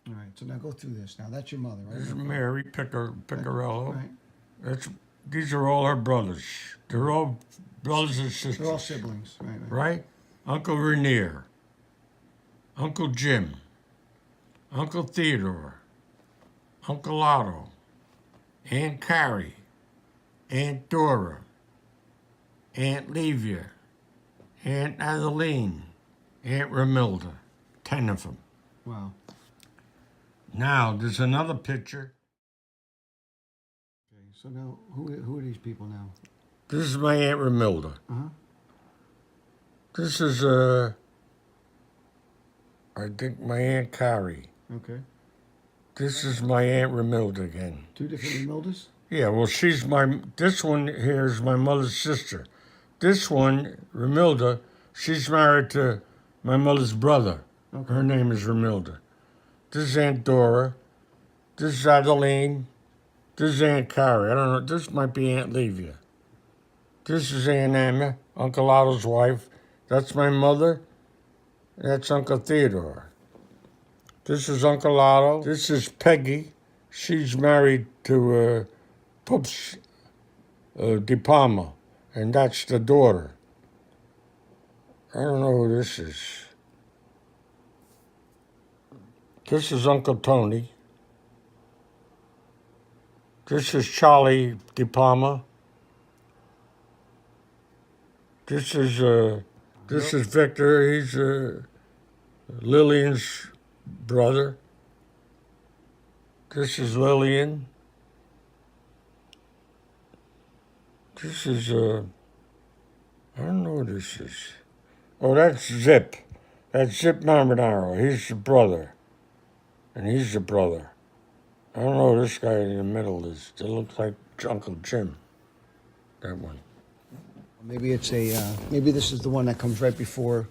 All right, so now go through this. Now, that's your mother, right? This is Mary Picarello. Right. These are all her brothers. They're all brothers and sisters. They're all siblings. Right, right. Right? Uncle Rainier, Uncle Jim, Uncle Theodore, Uncle Otto, Aunt Carrie, Aunt Dora, Aunt Levia, Aunt Adeline, Aunt Ramilda. 10 of them. Wow. Now, there's another picture. Okay, so now, who are these people now? This is my Aunt Ramilda. Uh-huh. This is, I think, my Aunt Carrie. Okay. This is my Aunt Ramilda again. Two different Remildas? Yeah, well, this one here is my mother's sister. This one, Ramilda, she's married to my mother's brother. Okay. Her name is Ramilda. This is Aunt Dora. This is Adeline. This is Aunt Carrie. I don't know. This might be Aunt Levia. This is Aunt Emma, Uncle Otto's wife. That's my mother. That's Uncle Theodore. This is Uncle Otto. This is Peggy. She's married to Pups De Palma, and that's the daughter. I don't know who this is. This is Uncle Tony. This is Charlie De Palma. This is Victor. He's Lillian's brother. This is Lillian. This is I don't know what this is. Oh, that's Zip. That's Zip Marinaro. He's the brother. And he's the brother. I don't know who this guy in the middle is. It looks like Uncle Jim. That one. Maybe it's maybe this is the one that comes right before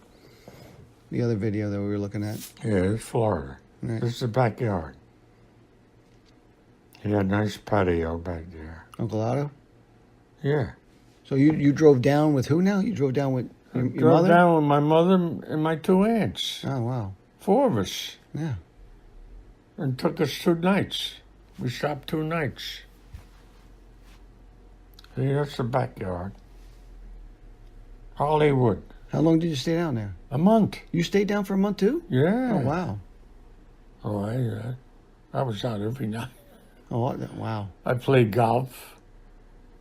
the other video that we were looking at. Yeah, it's Florida. Right. This is the backyard. He had a nice patio back there. Uncle Otto? Yeah. So you drove down with who now? You drove down with your Drove mother? down with my mother and my two aunts. Oh, wow. 4 of us. Yeah. And took us 2 nights. We stopped 2 nights. See, that's the backyard. Hollywood. How long did you stay down there? A month. You stayed down for a month too? Yeah. Oh, wow. Oh, I was out every night. Oh, wow. I played golf.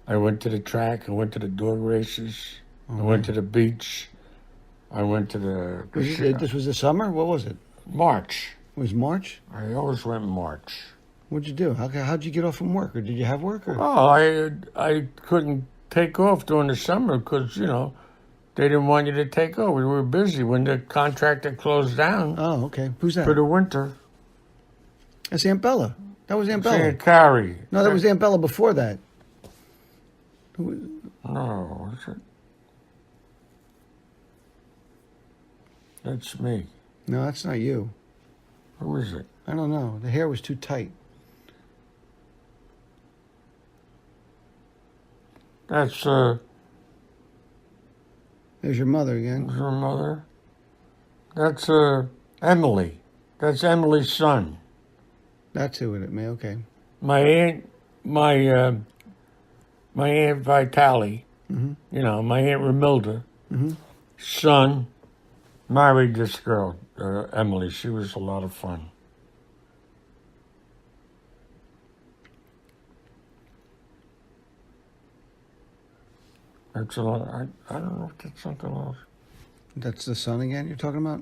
I went to the track. I went to the dog races. I went to the beach. I went to the... This was the summer? What was it? March. It was March? I always went in March. What'd you do? How'd you get off from work? Or did you have work? Or? Oh, I couldn't take off during the summer because, you know, they didn't want you to take off. We were busy when the contractor closed down Oh, okay. Who's that? for the winter. That's Aunt Bella. That was Aunt Bella. Aunt Carrie. No, that was Aunt Bella before that. No, is it? That's me. No, that's not you. Who is it? I don't know. The hair was too tight. That's There's your mother again. her mother. That's Emily. That's Emily's son. That's who it may. Okay. My aunt Vitale. Mm-hmm. You know, my Aunt Ramilda. Mm-hmm. Son married this girl, Emily. She was a lot of fun. That's a lot. I don't know if that's something else. That's the son again you're talking about?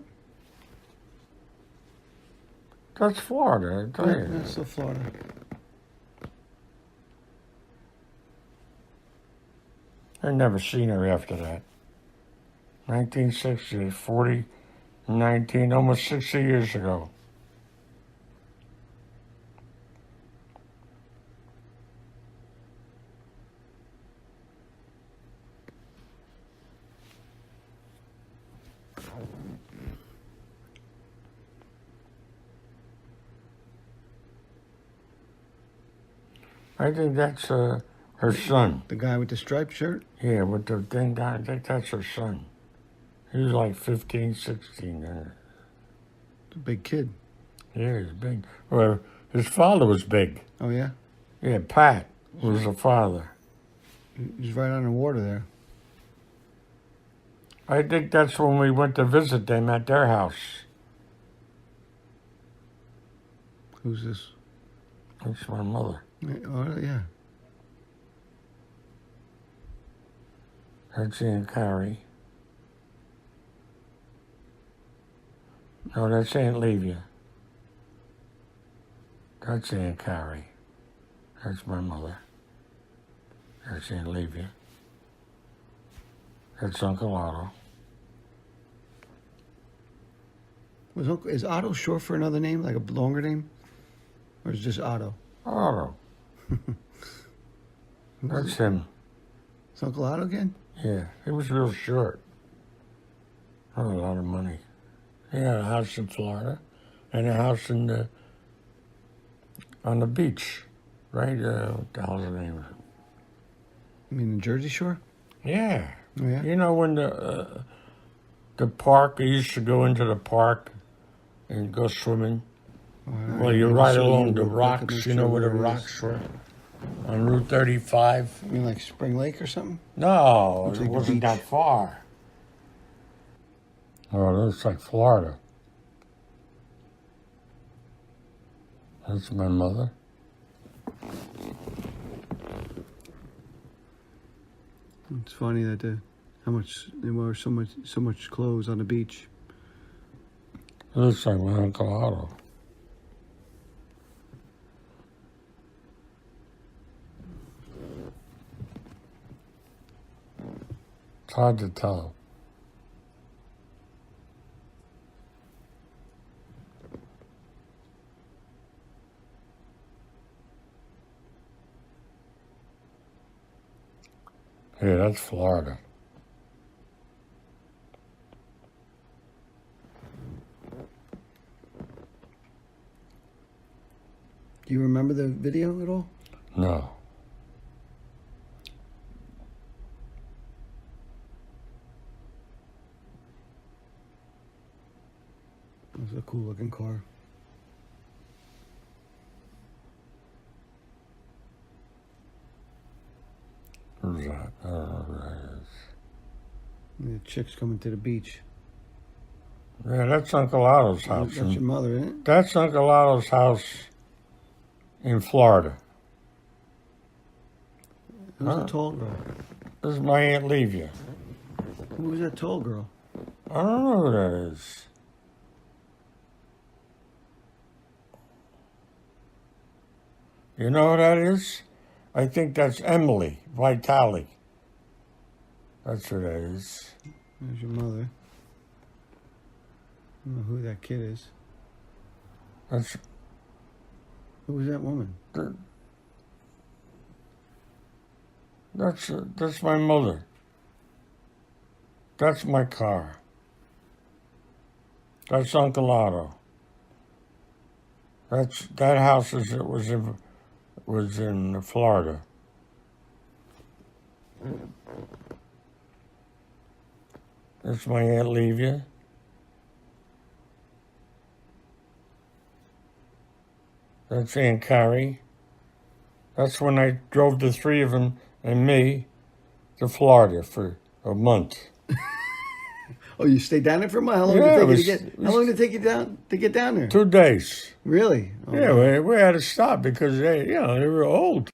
That's Florida, I tell Yeah, you. that's still Florida. I never seen her after that. 1960, 40, 19, almost 60 years ago. I think that's her son. The guy with the striped shirt? Yeah, with the thing down, I think that's her son. He was like 15, 16 then. The big kid. Yeah, he's big. Well, his father was big. Oh yeah, Yeah, Pat was the father. he's right on the water there. I think that's when we went to visit them at their house. Who's this? That's my mother. Oh yeah. That's Aunt Carrie. No, that's Aunt Levia. That's Aunt Carrie. That's my mother. That's Aunt Levia. That's Uncle Otto. Is Otto short for another name, like a longer name, or is it just Otto? Otto. That's him. It's Uncle Otto again? Yeah, he was real short. Had a lot of money. He had a house in Florida and a house on the beach, right? What the hell's the name of it? You mean the Jersey Shore? Yeah. Oh yeah. You know when the park, I used to go into the park and go swimming. Well, you're right along the rocks. You know where the rocks were? On Route 35. You mean like Spring Lake or something? No, Looks it like the wasn't beach. that far. Oh, that's like Florida. That's my mother. It's funny that there were so much clothes on the beach. It looks like my Uncle Otto. It's hard to tell. Yeah, that's Florida. Do you remember the video at all? No. It was a cool looking car. Who's that? I don't know who that is. And the chick's coming to the beach. Yeah, that's Uncle Otto's house. That's your mother, isn't it? That's Uncle Otto's house in Florida. Who's the tall girl? This is my Aunt Levia. Who was that tall girl? I don't know who that is. You know who that is? I think that's Emily Vitale. That's who that is. There's your mother. I don't know who that kid is. That's Who was that woman? that's my mother. That's my car. That's Uncle Otto. That house was in Florida. That's my Aunt Levia. That's Aunt Carrie. That's when I drove the three of them and me to Florida for a month. Oh, you stayed down there for a month? How long Yeah, did it it take you to get? How long did it take you to get down there? 2 days. Really? Oh, Yeah, wow. we had to stop because they were old.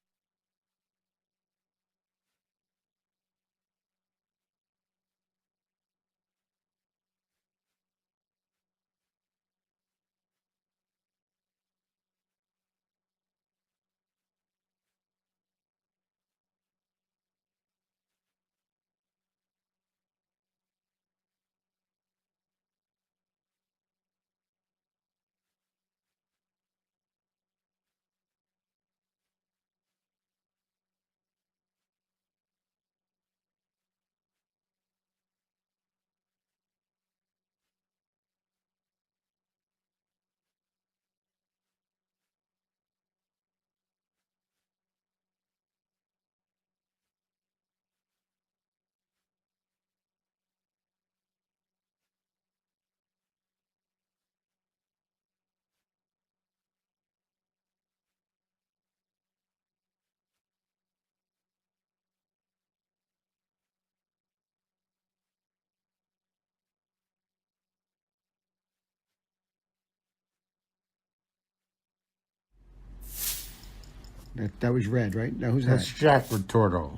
That was red, right? Now who's That's that? Jack Retorto.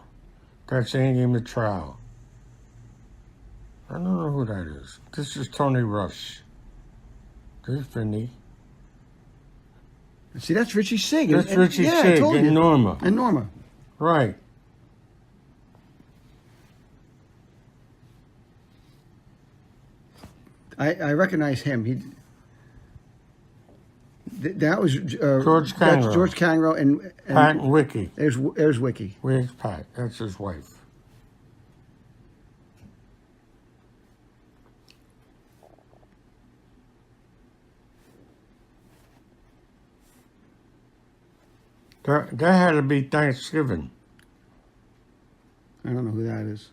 That's Andy Mitral. I don't know who that is. This is Tony Rush. There's Vinny. See, that's Richie Sig. That's Richie yeah, I Sig told and you. Norma. And Norma. Right. I recognize him. That was George That's Canro. George Canro and Pat and Wiki. There's Wiki. Where's Pat? That's his wife. That had to be Thanksgiving. I don't know who that is.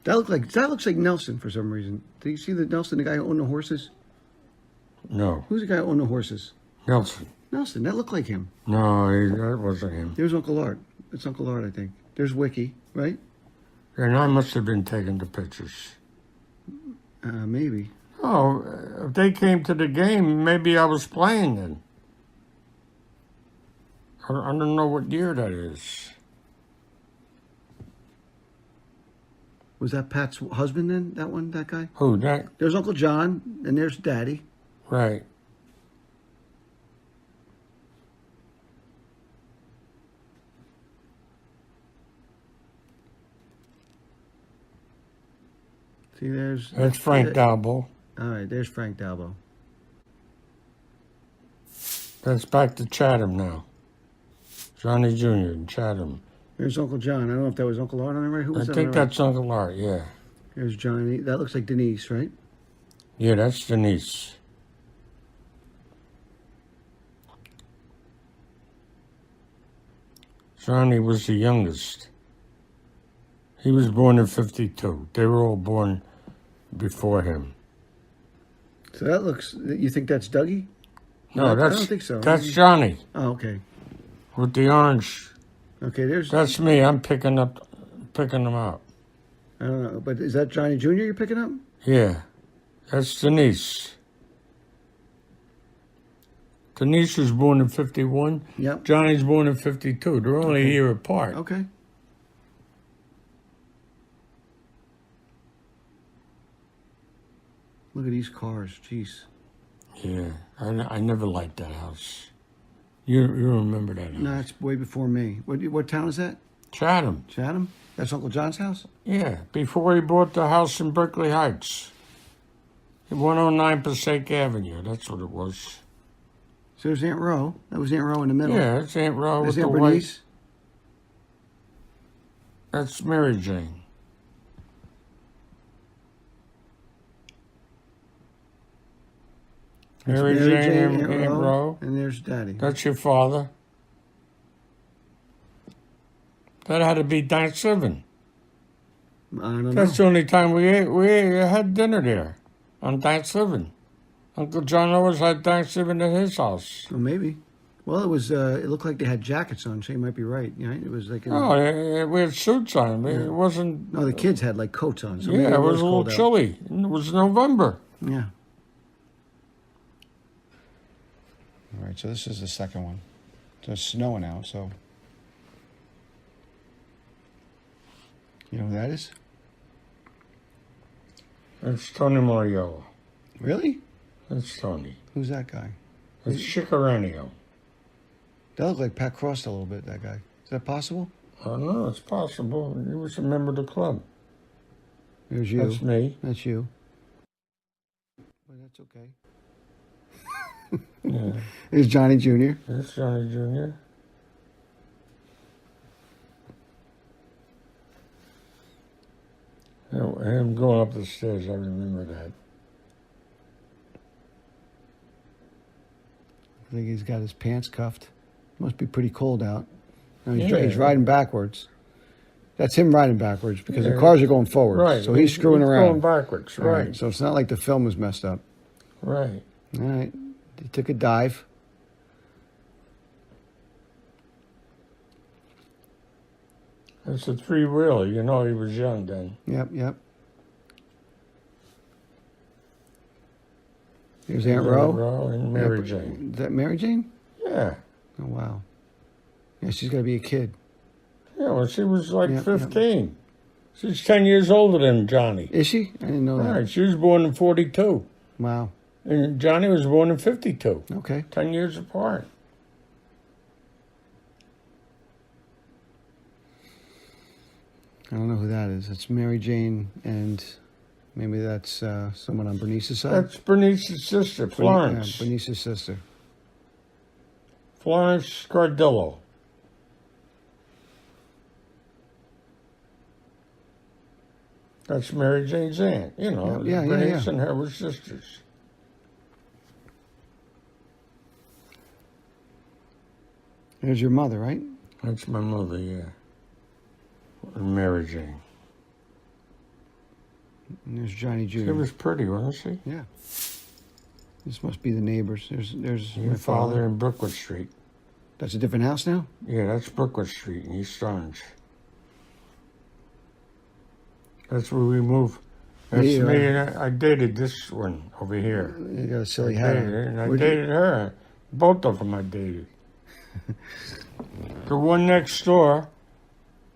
That looks like Nelson for some reason. Do you see the Nelson, the guy who owned the horses? No. Who's the guy who owned the horses? Nelson. Nelson. That looked like him. No, that wasn't him. There's Uncle Art. It's Uncle Art, I think. There's Wiki, right? And I must have been taking the pictures. Maybe. Oh, if they came to the game, maybe I was playing then. I don't know what year that is. Was that Pat's husband then? That guy? Who, that? There's Uncle John, and there's Daddy. Right. See, there's... That's Frank Dalbo. All right, there's Frank Dalbo. That's back to Chatham now. Johnny Jr. in Chatham. There's Uncle John. I don't know if that was Uncle Art on the right. Who I was that? think on the right? that's Uncle Art, yeah. There's Johnny. That looks like Denise, right? Yeah, that's Denise. Johnny was the youngest. He was born in 52. They were all born before him. So that looks... You think that's Dougie? No, I that's don't think so. That's Johnny Oh, okay. with the orange. Okay, there's... That's me. I'm picking them up. I don't know, but is that Johnny Jr. you're picking up? Yeah, that's Denise. Denise was born in 51. Yep. Johnny's born in 52. They're only a year apart. Okay. Look at these cars. Jeez. Yeah, I never liked that house. You remember that house? No, it's way before me. What town is that? Chatham. Chatham? That's Uncle John's house? Yeah, before he bought the house in Berkeley Heights. 109 Passaic Avenue, that's what it was. So there's Aunt Ro. That was Aunt Ro in the middle. Yeah, that's Aunt Ro with There's the Aunt white. Bernice. That's Mary Jane. That's Mary Jane and Aunt Aunt Ro. And there's Daddy. That's your father. That had to be Thanksgiving. I don't know. That's the only time we had dinner there, on Thanksgiving. Uncle John always had Thanksgiving at his house. Well, maybe. Well, it was. It looked like they had jackets on, so you might be right. Right? It was like. Oh, we had suits on. It wasn't. No, the kids had like coats on. So maybe Yeah, it was a cold little out. chilly. It was November. Yeah. All right, so this is the second one. So it's snowing out, so. You know who that is? That's Tony Mariello. Really? That's Tony. Who's that guy? That's Chicaranio. That looked like Pat Cross a little bit, that guy. Is that possible? I don't know. It's possible. He was a member of the club. There's you. That's me. That's you. But that's okay. Yeah. There's Johnny Jr. That's Johnny Jr. Him going up the stairs, I remember that. I think he's got his pants cuffed. Must be pretty cold out. No, he's, Yeah. he's riding backwards. That's him riding backwards because Yeah. the cars are going forward. Right. So he's screwing going around. backwards. All Right. So it's not like the film was messed up. Right. All right. He took a dive. That's a three-wheeler. You know he was young then. Yep. Here's Aunt Ro. And Mary Yep. Jane. Is that Mary Jane? Yeah. Oh, wow. Yeah, she's got to be a kid. Yeah, well, she was like Yeah, 15. She's 10 years older than Johnny. Is she? I didn't know that. Right, she was born in 42. Wow. And Johnny was born in 52. Okay. 10 years apart. I don't know who that is. It's Mary Jane, and maybe that's someone on Bernice's side. That's Bernice's sister, Florence. Bernice's sister. Florence Cardillo. That's Mary Jane's aunt. You know, Yeah, Bernice and her were sisters. There's your mother, right? That's my mother, yeah. And Mary Jane. And there's Johnny Jr. She was pretty, wasn't she? Yeah. This must be the neighbors. There's Your my father in Brookwood Street. That's a different house now? Yeah, that's Brookwood Street in East Orange. That's where we moved. That's Yeah. me, and I dated this one over here. You got a silly I hat dated on. her, and I Where'd you- dated her. Both of them I dated. The one next door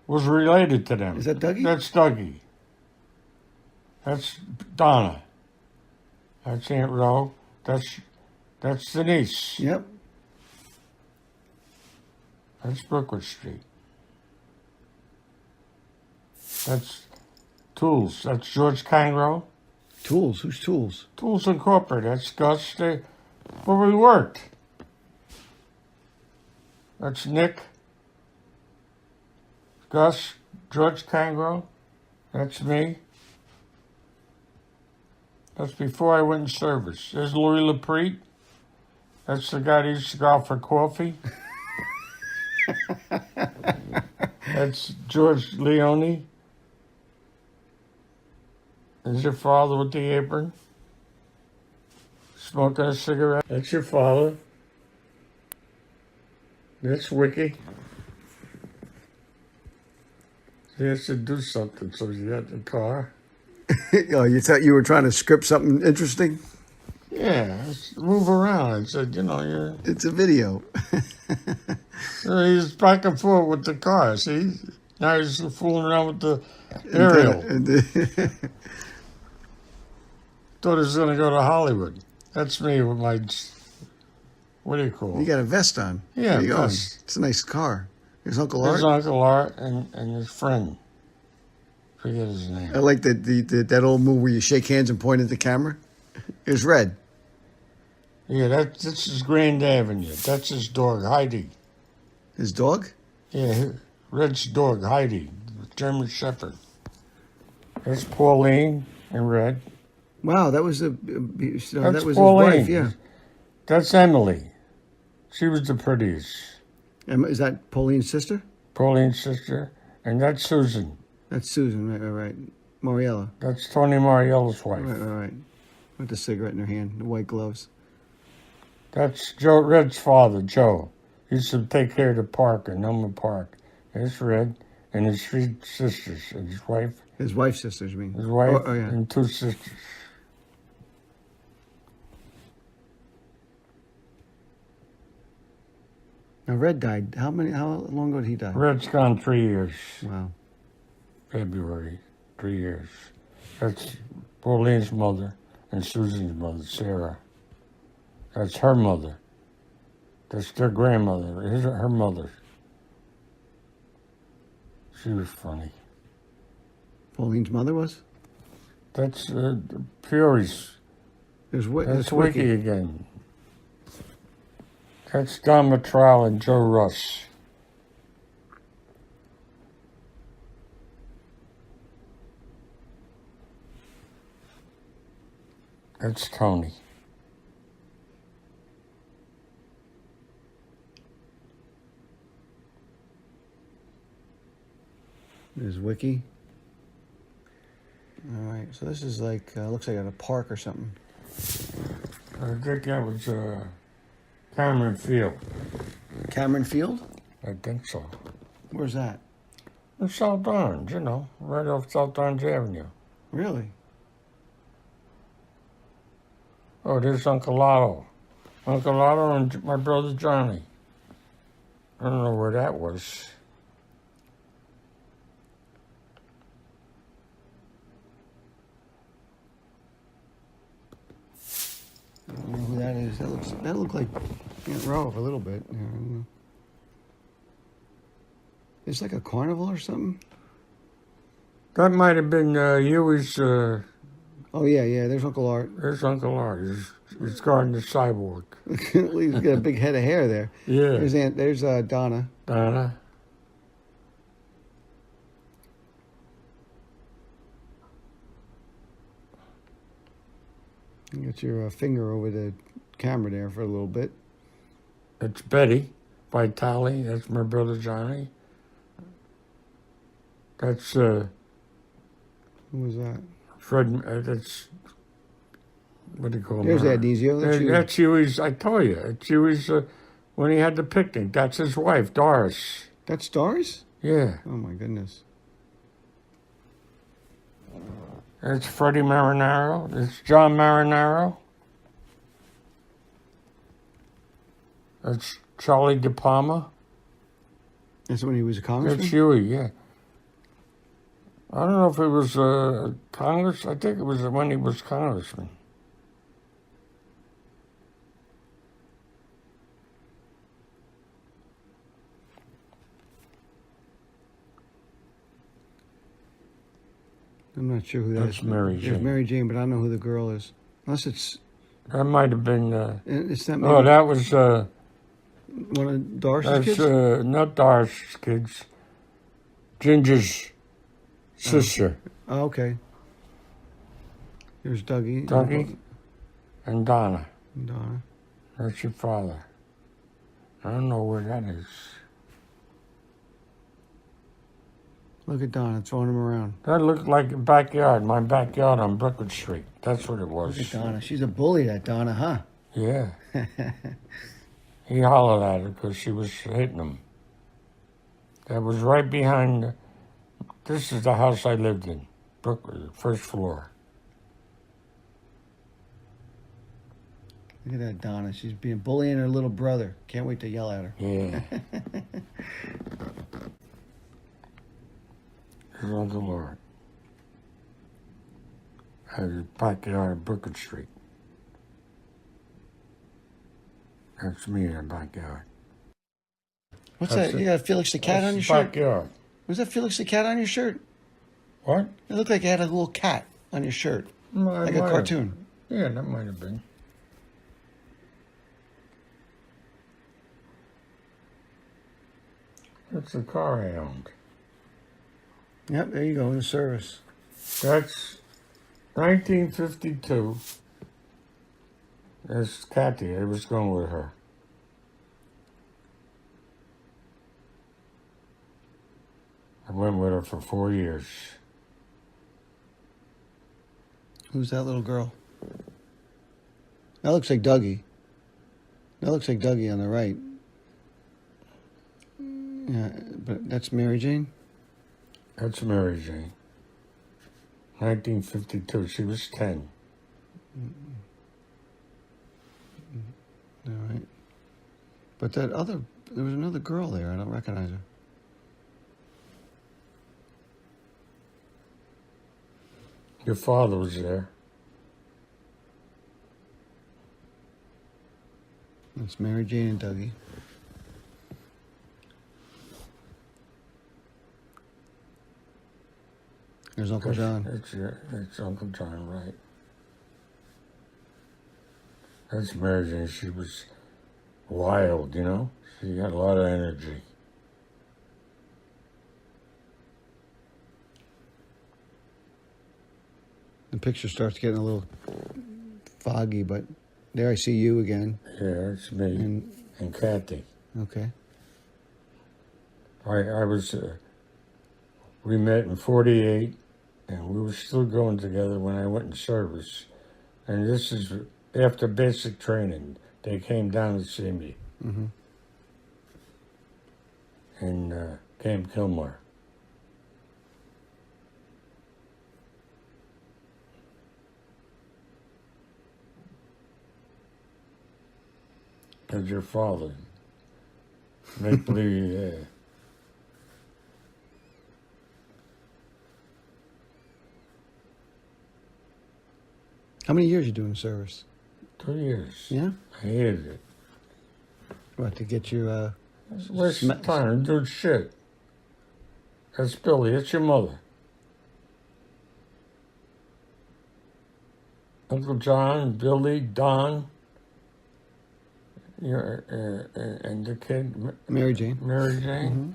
was related to them. Is that Dougie? That's Dougie. That's Donna. That's Aunt Ro. That's Denise. Yep. That's Brookwood Street. That's Tools. That's George Cangro. Tools. Who's Tools? Tools Incorporated. That's Gus. Where we worked. That's Nick. Gus. George Cangro. That's me. That's before I went in service. There's Louis LaPrete. That's the guy that used to go out for coffee. That's George Leone. There's your father with the apron. Smoking a cigarette. That's your father. That's Wiki. He has to do something, so he got the car. Oh, you thought you were trying to script something interesting? Yeah, let's move around. I said, you're... It's a video. He's back and forth with the car, see? Now he's fooling around with the aerial. Thought he was going to go to Hollywood. That's me with my... What do you call it? You got a vest on. Yeah, Where you going? vest. It's a nice car. There's Uncle Art. His Uncle Art and his friend. Forget his name. I like that old move where you shake hands and point at the camera. It's red. Yeah, this is Grand Avenue. That's his dog, Heidi. His dog? Yeah, Red's dog, Heidi, German Shepherd. That's Pauline in red. Wow, that was that was Pauline. his wife. Yeah. That's Emily. She was the prettiest. Is that Pauline's sister? Pauline's sister. And that's Susan. That's Susan. Right. Mariella. That's Tony Mariella's wife. Right. With the cigarette in her hand, the white gloves. That's Joe Red's father, Joe. He used to take care of the park in Elmer Park. There's Red and his three sisters and his wife. His wife's sisters, you mean? His wife Oh, yeah. and two sisters. Now Red died. How long ago did he die? Red's gone 3 years. Wow. February, 3 years. That's Pauline's mother and Susan's mother, Sarah. That's her mother. That's their grandmother. Her mother. She was funny. Pauline's mother was? That's Fury's. That's That's Wiki again. That's Don Matral and Joe Russ. That's Tony. There's Wiki. All right, so this is like, looks like at a park or something. I think that was Cameron Field. Cameron Field? I think so. Where's that? In South Orange, right off South Orange Avenue. Really? Oh, there's Uncle Otto. Uncle Otto and my brother Johnny. I don't know where that was. I don't know who that is. That looked like Aunt Rove a little bit. Yeah, I don't know. It's like a carnival or something. That might have been Huey's. Oh yeah. There's Uncle Art. There's Uncle Art. He's guarding the cyborg. He's got a big head of hair there. Yeah. There's Donna. Donna. You got your finger over the camera there for a little bit. That's Betty Vitale. That's my brother Johnny. That's Who was that? Fred. That's what do you call him? There's Adnesio. That's you. That's Huey's. I told you. It's Huey's when he had the picnic. That's his wife, Doris. That's Doris? Yeah. Oh my goodness. That's Freddie Marinaro. That's John Marinaro. That's Charlie De Palma. That's when he was a That's congressman? Huey, yeah. I don't know if it was Congress. I think it was when he was congressman. I'm not sure who that That's is. Mary There's Jane. Mary Jane, but I don't know who the girl is. Unless it's... That might have been. It's not Oh, maybe that was. one of Doris's That's kids? not Doris's kids. Ginger's sister, Oh, okay. There's Dougie. Dougie, and Donna. Donna. That's your father. I don't know where that is. Look at Donna throwing him around. That looked like a backyard, my backyard on Brookwood Street. That's what it was. Look at Donna. She's a bully, that Donna, huh? Yeah. He hollered at her because she was hitting him. That was right behind. This is the house I lived in, Brookwood, first floor. Look at that Donna. She's being bullying her little brother. Can't wait to yell at her. Yeah. His Uncle Art. Had his backyard on Brookwood Street. That's me in the backyard. What's That's that? it. You got Felix the cat That's on your the shirt? backyard. Was that Felix the cat on your shirt? What? It looked like you had a little cat on your shirt. Like Like a cartoon. Yeah, that might have been. That's the car I owned. Yep, there you go, in the service. That's 1952. That's Kathy. I was going with her. I went with her for 4 years. Who's that little girl? That looks like Dougie. That looks like Dougie on the right. Yeah, but that's Mary Jane? That's Mary Jane. 1952. She was 10. All right. But there was another girl there. I don't recognize her. Your father was there. That's Mary Jane and Dougie. There's Uncle John. That's Uncle John, right? That's Mary Jane. She was wild, you know? She had a lot of energy. The picture starts getting a little foggy, but there I see you again. Yeah, that's me. And Kathy. Okay. I was, we met in 48, and we were still going together when I went in service. And this is after basic training. They came down to see me Mm-hmm. in Camp Kilmore. That's your father. Make believe, yeah. How many years you doing the service? 2 years. Yeah. I hated it. What, to get you, Waste of time, do shit. That's Billy, that's your mother. Uncle John, Billy, Don, and the kid, Mary Jane? Mary Jane.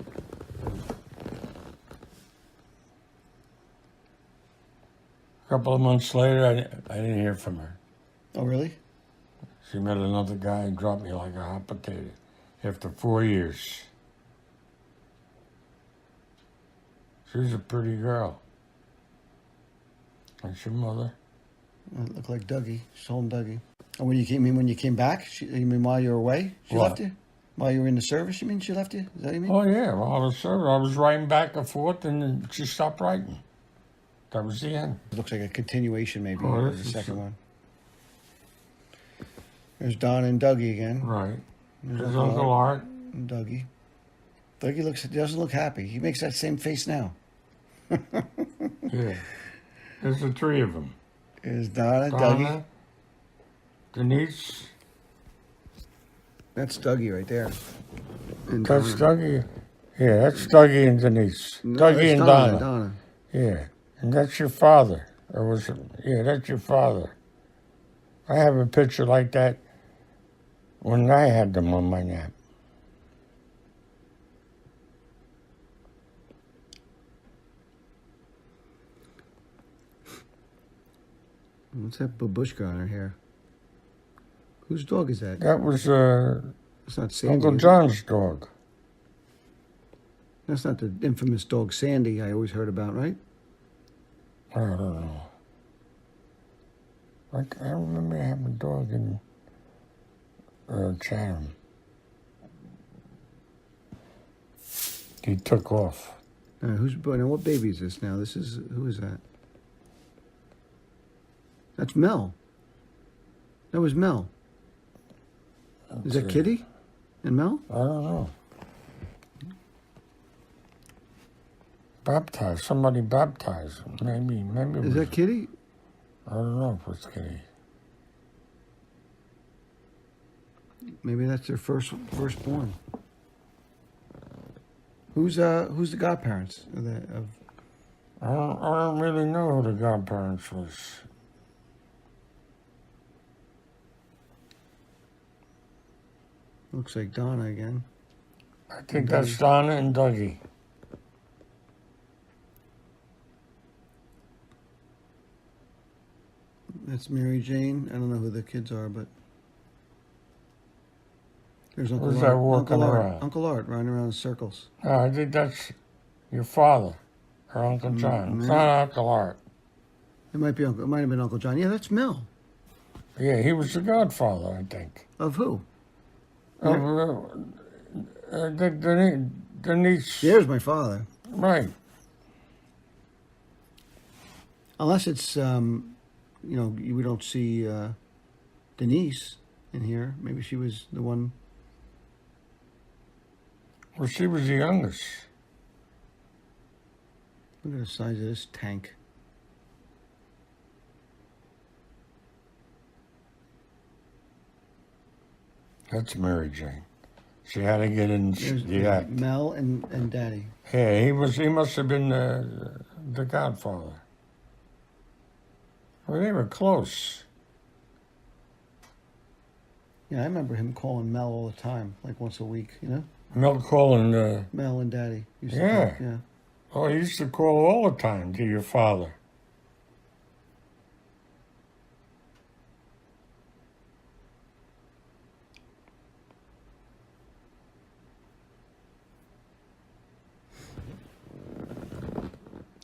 A couple of months later, I didn't hear from her. Oh, really? She met another guy and dropped me like a hot potato after 4 years. She was a pretty girl. That's your mother. It looked like Dougie. She told him Dougie. And when you came back? You mean while you were away? She What? left you? While you were in the service, you mean she left you? Is that what you mean? Oh, yeah, well, I was writing back and forth, and then she stopped writing. That was the end. It looks like a continuation, maybe, Oh, of the this is second one. There's Don and Dougie again. Right. There's There's Uncle Art. and Dougie. Dougie doesn't look happy. He makes that same face now. Yeah. There's the three of them. There's Donna, Dougie. Donna, Denise. That's Dougie right there. And That's Donna. Dougie. Yeah, that's Dougie and Denise. No, Dougie that's and Donna. Donna. Yeah. And that's your father. Or was it? Yeah, that's your father. I have a picture like that when I had them on my nap. What's that babushka on her hair? Whose dog is that? That was It's not Sandy. Uncle is it? John's dog. That's not the infamous dog Sandy I always heard about, right? I don't know. I remember having a dog in Chatham. He took off. Now what baby is this now? Who is that? That's Mel. That was Mel. Is that Kitty and Mel? I don't know. Baptized. Somebody baptized him. Maybe. It Is was, that Kitty? I don't know if it's Kitty. Maybe that's their firstborn. Who's the godparents of I don't really know who the godparents was. Looks like Donna again. I think that's Donna and Dougie. That's Mary Jane. I don't know who the kids are, but there's Uncle Who's Art. that walking Uncle Art. around? Uncle Art running around in circles. I think that's your father or Uncle John. It's not Uncle Art. It might have been Uncle John. Yeah, that's Mel. Yeah, he was the godfather, I think. Of who? Denise. There's my father. Right. Unless it's we don't see Denise in here. Maybe she was the one. Well, she was the youngest. Look at the size of this tank. That's Mary Jane. She had to get in There's the act. Mel and Daddy. Yeah, he must have been the godfather. Well, they were close. Yeah, I remember him calling Mel all the time, like once a week. You know, Mel calling. Mel and Daddy. Used to Yeah. talk, yeah. Oh, he used to call all the time to your father.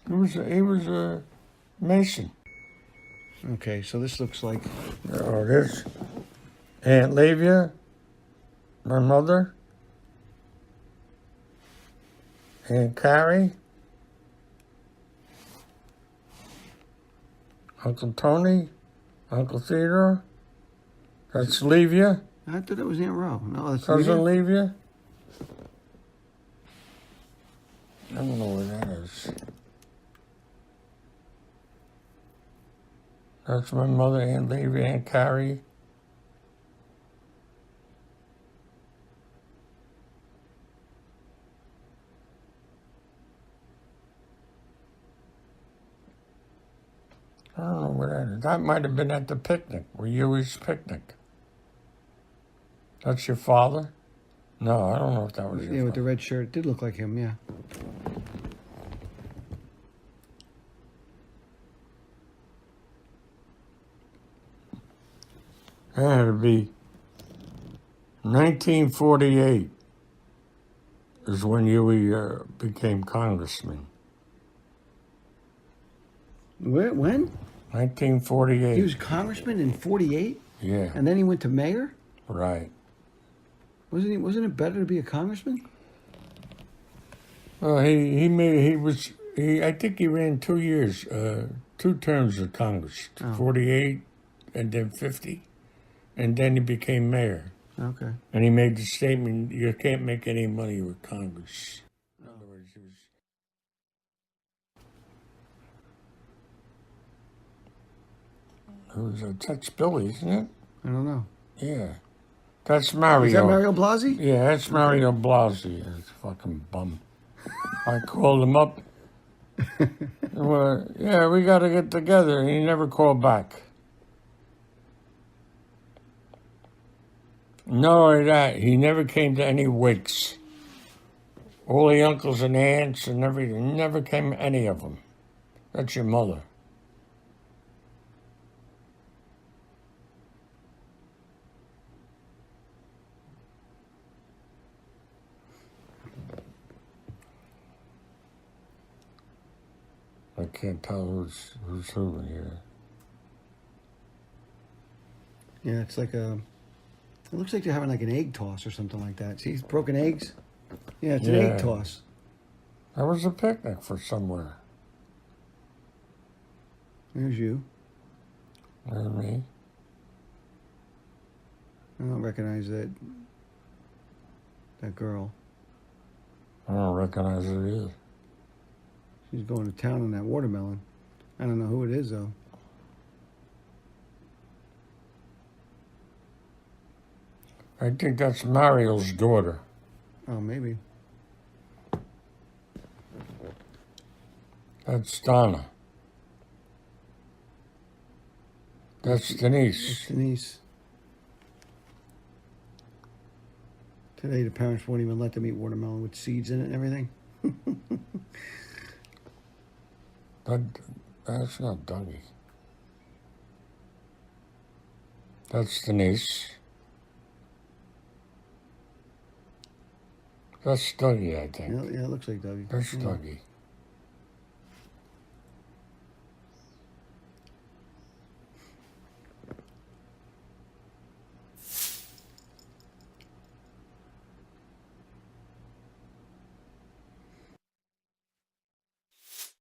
He was a Mason. Okay, so this looks like Oh, this Aunt Livia, my mother, Aunt Carrie, Uncle Tony, Uncle Theodore. That's Livia. I thought that was Aunt Ro. No, that's Cousin Livia? Livia. I don't know where that is. That's my mother, Aunt Levy, Aunt Carrie. I don't know where that is. That might have been at the picnic, where Huey's picnic. That's your father? No, I don't know if that was your Yeah, with the father. red shirt. It did look like him, yeah. It had to be 1948 is when Huey became congressman. When? He 1948. was congressman in 48? Yeah, And then he went to mayor? right. Wasn't it better to be a congressman? Well, I think he ran 2 years, 2 terms of Congress, Oh. 48 and then 50, and then he became mayor. Okay. And he made the statement, you can't make any money with Congress. In other words, that's Billy, isn't it? I don't know. Yeah. That's Mario. Is that Mario Blasi? Yeah, that's Mario Blasi. That's fucking bum. I called him up. Well, yeah, we got to get together. He never called back. Not only that, he never came to any wakes. All the uncles and aunts and everything, never came to any of them. That's your mother. I can't tell who's who here. Yeah, it's like a. It looks like they're having like an egg toss or something like that. See, broken eggs? Yeah, it's an egg Yeah. toss. That was a picnic for somewhere. There's you. There's me. I don't recognize that girl. I don't recognize it either. She's going to town on that watermelon. I don't know who it is though. I think that's Mario's daughter. Oh, maybe. That's Donna. That's It's Denise. Denise. Today the parents won't even let them eat watermelon with seeds in it and everything. That's not Dougie. That's Denise. That's Dougie, I think. Yeah, it looks like Dougie. That's Yeah. Dougie.